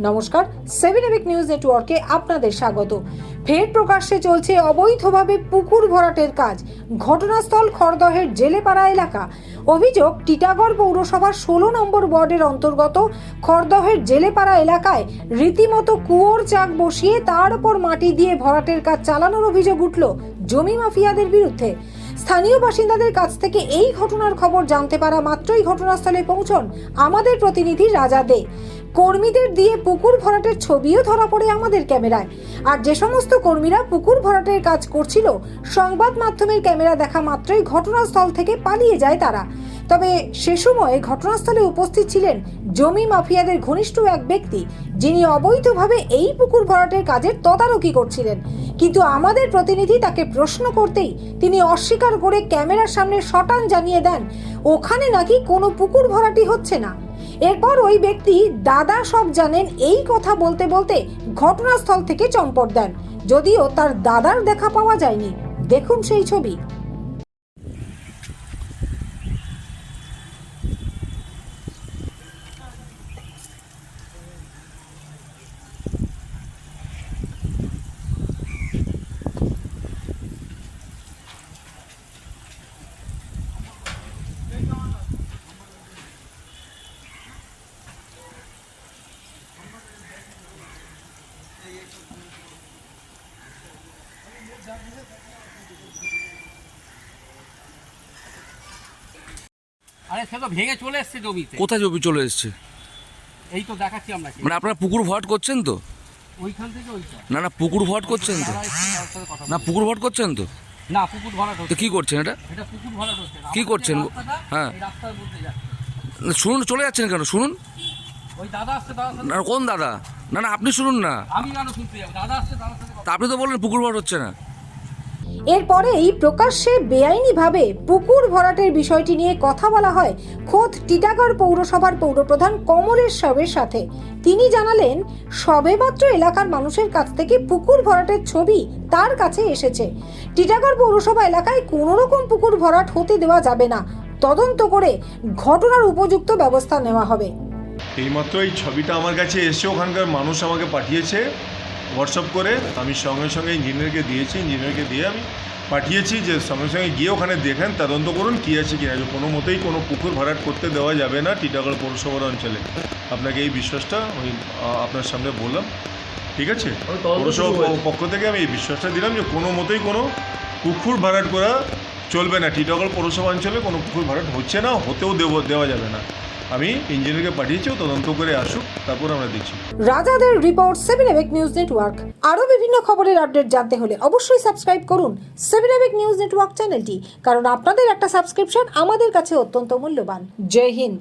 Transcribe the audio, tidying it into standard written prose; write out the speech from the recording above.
নমস্কার, 7 EPIC news নেটওয়ার্কে আপনাদের স্বাগত। ফের প্রকাশ্যে চলছে অবৈধভাবে পুকুর ভরাটের কাজ। ঘটনাস্থল খড়দহের জেলেপাড়া এলাকা। অভিযোগ, টিটাগড় পৌরসভার 16 নম্বর ওয়ার্ডের অন্তর্গত খড়দহের জেলেপাড়া এলাকায় রীতিমতো কুয়োর চাক বসিয়ে তার উপর মাটি দিয়ে ভরাটের কাজ চালানোর অভিযোগ উঠল জমি মাফিয়াদের বিরুদ্ধে। স্থানীয় বাসিন্দাদের কাছ থেকে এই ঘটনার খবর জানতে পারা মাত্রই ঘটনাস্থলে পৌঁছন আমাদের প্রতিনিধি রাজা দে। কর্মীদের দিয়ে পুকুর ভরাটের ছবিও ধরা পড়ে আমাদের ক্যামেরায়। আর যে সমস্ত কর্মীরা পুকুর ভরাটের কাজ করছিল, সংবাদ মাধ্যমের ক্যামেরা দেখা মাত্রই ঘটনাস্থল থেকে পালিয়ে যায় তারা। তবে সে সময় ঘটনাস্থলে উপস্থিত ছিলেন জমি মাফিয়াদের ঘনিষ্ঠ এক ব্যক্তি, যিনি অবৈধভাবে এই পুকুর ভরাটের কাজের তদারকি করছিলেন। কিন্তু আমাদের প্রতিনিধি তাকে প্রশ্ন করতেই তিনি অস্বীকার করে ক্যামেরার সামনে শটান জানিয়ে দেন ওখানে নাকি কোনো পুকুর ভরাটি হচ্ছে না। এরপর ওই ব্যক্তি দাদা সব জানেন এই কথা বলতে বলতে ঘটনাস্থল থেকে চম্পট দেন, যদিও তার দাদার দেখা পাওয়া যায়নি। দেখুন সেই ছবি। আরে সে তো ভেঙে চলে এসছে জমিতে। কোথায় জমি চলে এসছে? এই তো দেখাচ্ছি আমরা। মানে আপনারা পুকুর ভরাট করছেন তো? ওইখান থেকে ওইটা না পুকুর ভরাট করছেন তো? না পুকুর ভরাট করছেন তো? না, পুকুর ভরাট তো হচ্ছে। কি করছেন এটা? এটা পুকুর ভরাট হচ্ছে। কি করছেন? হ্যাঁ, এই রাস্তার মধ্যে যাচ্ছে। না, শুনুন, চলে যাচ্ছেন কেন? শুনুন ওই দাদা আসছে, দাদার সাথে। না, কোন দাদা? না না, আপনি শুনুন না। আমি কেন শুনতে যাবো? দাদা আসছে, দাদার সাথে কথা। তা আপনি তো বললেন পুকুর ভরাট হচ্ছে না। এরপরেই প্রকাশ্যে বেআইনিভাবে পুকুর ভরাটের বিষয়টি নিয়ে কথা বলা হয় খোদ টিটাগড় পৌরসভার পৌরপ্রধান কমলেশ্বরের সাথে। তিনি জানালেন, সবেমাত্র এলাকার মানুষের কাছ থেকে পুকুর ভরাটের ছবি তার কাছে এসেছে। টিটাগড় পৌরসভা এলাকায় কোনো রকম পুকুর ভরাট হতে দেওয়া যাবে না। তদন্ত করে ঘটনার উপযুক্ত ব্যবস্থা নেওয়া হবে। এইমাত্র এই ছবিটা আমার কাছে এসে ওখানকার মানুষ আমাকে পাঠিয়েছে হোয়াটসঅ্যাপ করে। আমি সঙ্গে সঙ্গে ইঞ্জিনিয়ারকে দিয়েছি, ইঞ্জিনিয়ারকে দিয়ে আমি পাঠিয়েছি যে সঙ্গে সঙ্গে গিয়ে ওখানে দেখেন, তদন্ত করুন কী আছে কী না। কোনো মতেই কোনো পুকুর ভরাট করতে দেওয়া যাবে না টিটাগড় পৌরসভার অঞ্চলে। আপনাকে এই বিশ্বাসটা আমি আপনার সামনে বললাম, ঠিক আছে? পৌরসভা পক্ষ থেকে আমি এই বিশ্বাসটা দিলাম যে কোনো মতেই কোনো পুকুর ভরাট করা চলবে না। টিটাগড় পৌরসভা অঞ্চলে কোনো পুকুর ভরাট হচ্ছে না, হতেও দেওয়া যাবে না। আমি ইঞ্জিনিয়ারকে পাঠিয়েছিও, তদন্ত করে আসুক, তারপর আমরা দেখছি। রাজাদের রিপোর্ট, 7 এবিক নিউজ নেটওয়ার্ক। আরও বিভিন্ন খবরের আপডেট জানতে হলে অবশ্যই সাবস্ক্রাইব করুন 7 এবিক নিউজ নেটওয়ার্ক চ্যানেলটি, কারণ আপনাদের একটা সাবস্ক্রিপশন আমাদের কাছে অত্যন্ত মূল্যবান। জয় হিন্দ।